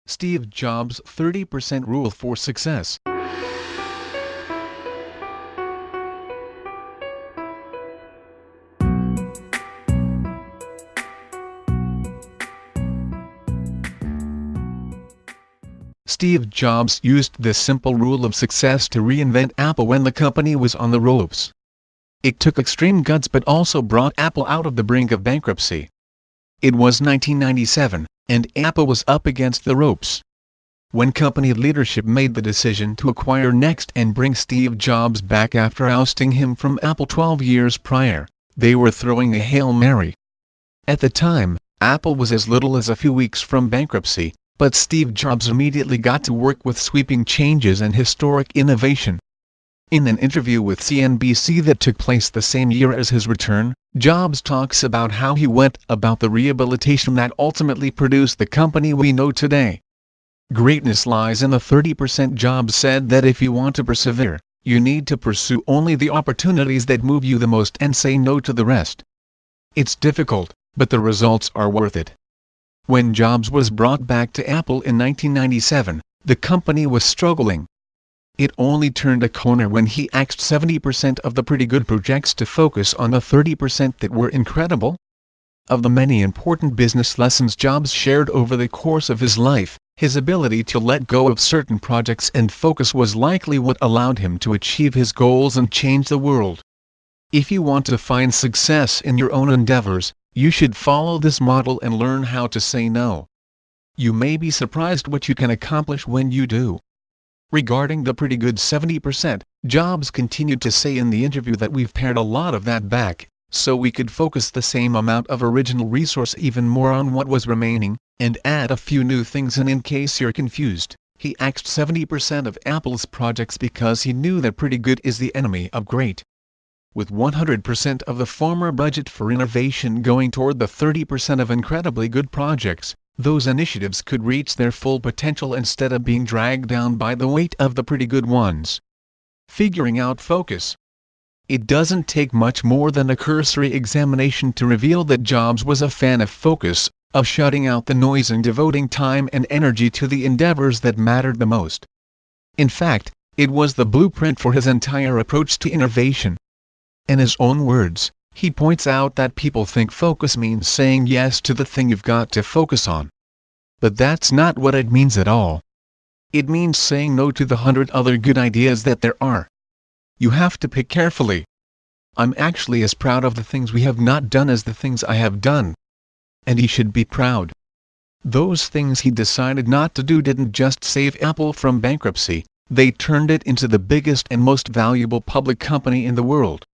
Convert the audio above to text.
Steve Jobs' 30% rule for success. Steve Jobs used this simple rule of success to reinvent Apple when the company was on the ropes. It took extreme guts but also brought Apple out of the brink of bankruptcy. It was 1997, and Apple was up against the ropes. When company leadership made the decision to acquire Next and bring Steve Jobs back after ousting him from Apple 12 years prior, they were throwing a Hail Mary. At the time, Apple was as little as a few weeks from bankruptcy, but Steve Jobs immediately got to work with sweeping changes and historic innovation. In an interview with CNBC that took place the same year as his return, Jobs talks about how he went about the rehabilitation that ultimately produced the company we know today. Greatness lies in the 30%. Jobs said that if you want to persevere, you need to pursue only the opportunities that move you the most and say no to the rest. It's difficult, but the results are worth it. When Jobs was brought back to Apple in 1997, the company was struggling. It only turned a corner when he axed 70% of the pretty good projects to focus on the 30% that were incredible. Of the many important business lessons Jobs shared over the course of his life, his ability to let go of certain projects and focus was likely what allowed him to achieve his goals and change the world. If you want to find success in your own endeavors, you should follow this model and learn how to say no. You may be surprised what you can accomplish when you do. Regarding the pretty good 70%, Jobs continued to say in the interview that we've pared a lot of that back, so we could focus the same amount of original resource even more on what was remaining, and add a few new things. And in case you're confused, he axed 70% of Apple's projects because he knew that pretty good is the enemy of great. With 100% of the former budget for innovation going toward the 30% of incredibly good projects, those initiatives could reach their full potential instead of being dragged down by the weight of the pretty good ones. Figuring out focus. It doesn't take much more than a cursory examination to reveal that Jobs was a fan of focus, of shutting out the noise and devoting time and energy to the endeavors that mattered the most. In fact, it was the blueprint for his entire approach to innovation. In his own words, he points out that people think focus means saying yes to the thing you've got to focus on. But that's not what it means at all. It means saying no to the 100 other good ideas that there are. You have to pick carefully. I'm actually as proud of the things we have not done as the things I have done. And he should be proud. Those things he decided not to do didn't just save Apple from bankruptcy, they turned it into the biggest and most valuable public company in the world.